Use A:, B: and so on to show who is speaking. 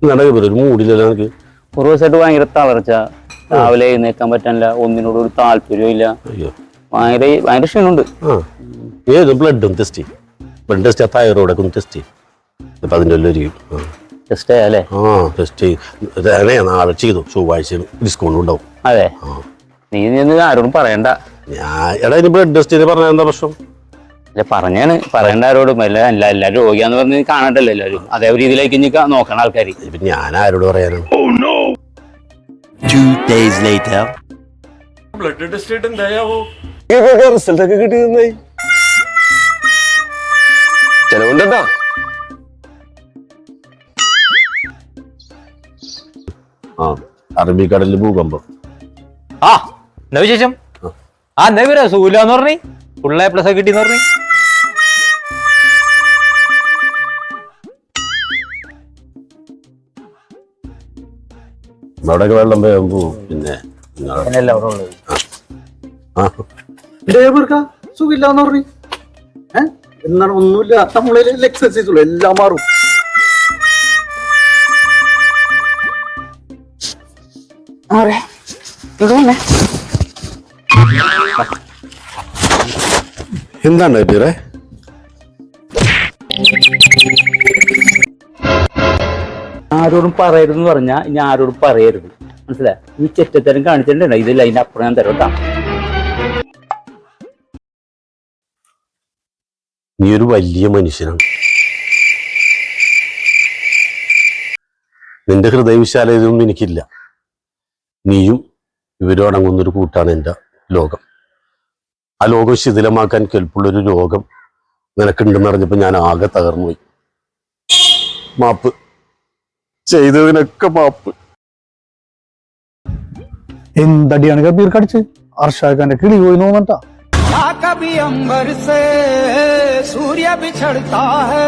A: ഒരു മൂടില്ലല്ലോ എനിക്ക്.
B: ഒരു ദിവസമായിട്ട് ഭയങ്കര തളർച്ച, രാവിലെ എഴുന്നേക്കാൻ പറ്റാനില്ല, ഒന്നിനോട് ഒരു താല്പര്യവും ഇല്ല, ഭയങ്കര ക്ഷീണമുണ്ട്.
A: ബ്ലഡും ടെസ്റ്റ് ചെയ്യും, ബ്ലഡ് ടെസ്റ്റ് തൈറോയിഡൊക്കെ ഒന്ന് ടെസ്റ്റ് ചെയ്യും. അപ്പൊ അതിൻ്റെ
B: ടെസ്റ്റ് ചെയ്യാല്ലേ?
A: ടെസ്റ്റ് ചെയ്യും. നാളെ ചെയ്തു, ചൊവ്വാഴ്ച ഡിസ്കൗണ്ട് ഉണ്ടാവും.
B: അതെ, നീ ആരോടും പറയണ്ട.
A: എടാ ഇനി ബ്ലഡ് ടെസ്റ്റ് ചെയ്ത് പറഞ്ഞാൽ എന്താ പ്രശ്നം?
B: അല്ല പറയാണ്, പറയണ്ട ആരോടും. എല്ലാരും രോഗിയാന്ന് പറഞ്ഞ് കാണണ്ടല്ലോ എല്ലാവരും. അതേ രീതിയിലേക്ക് ഇനി നോക്കണം ആൾക്കാർ.
A: ഞാൻ ആരോട് പറയാനാണ്?
C: ബ്ലഡ് ടെസ്റ്റ് ചെയ്തിട്ട് എന്തായാവോ?
A: റിസൾട്ട് ഒക്കെ കിട്ടിയതായി ചെലവുണ്ടോ? അറബിക്കടലിൽ ഭൂകമ്പം.
D: എന്താ വിശേഷം? എന്താ വരാ സൂലാന്ന് പറഞ്ഞേ, ഫുൾ A+ ഒക്കെ കിട്ടിന്ന് പറഞ്ഞേ.
A: അവിടെയൊക്കെ വെള്ളം വേഗം പോവും. പിന്നെ
E: സുഖമില്ലാന്ന് പറഞ്ഞു. എന്താണ് ഒന്നുമില്ല, നമ്മളിൽ എക്സസൈസ് ഉള്ളു, എല്ലാം മാറും.
A: എന്താണ് ടീച്ചറെ?
B: ആരോടും പറയരുതെന്ന് പറഞ്ഞാൽ ഇനി ആരോടും പറയരുത്, മനസ്സിലായി? ഈ ചെറ്റത്തരം കാണിച്ചിട്ടുണ്ടോ? ഇതില്ല, അതിന്റെ അപ്പുറം ഞാൻ തരട്ടാ.
A: നീ ഒരു വലിയ മനുഷ്യനാണ്. നിന്റെ ഹൃദയവിശാലതയൊന്നും എനിക്കില്ല. നീയും ഇവരോടങ്ങുന്നൊരു കൂട്ടാണ് എൻ്റെ ലോകം. ആ ലോകം ശിഥിലമാക്കാൻ കെൽപ്പുള്ളൊരു രോഗം നിനക്കുണ്ടെന്ന് അറിഞ്ഞപ്പോ ഞാൻ ആകെ തകർന്നുപോയി. മാപ്പ്, ചെയ്തതിനൊക്കെ മാപ്പ്.
E: എന്തടിയാണ് കബീർ കടിച്ച്? അർഷാഖാന്റെ കിളി പോയി നോമട്ടാ.
F: कभी अंबर से सूर्य बिछड़ता है।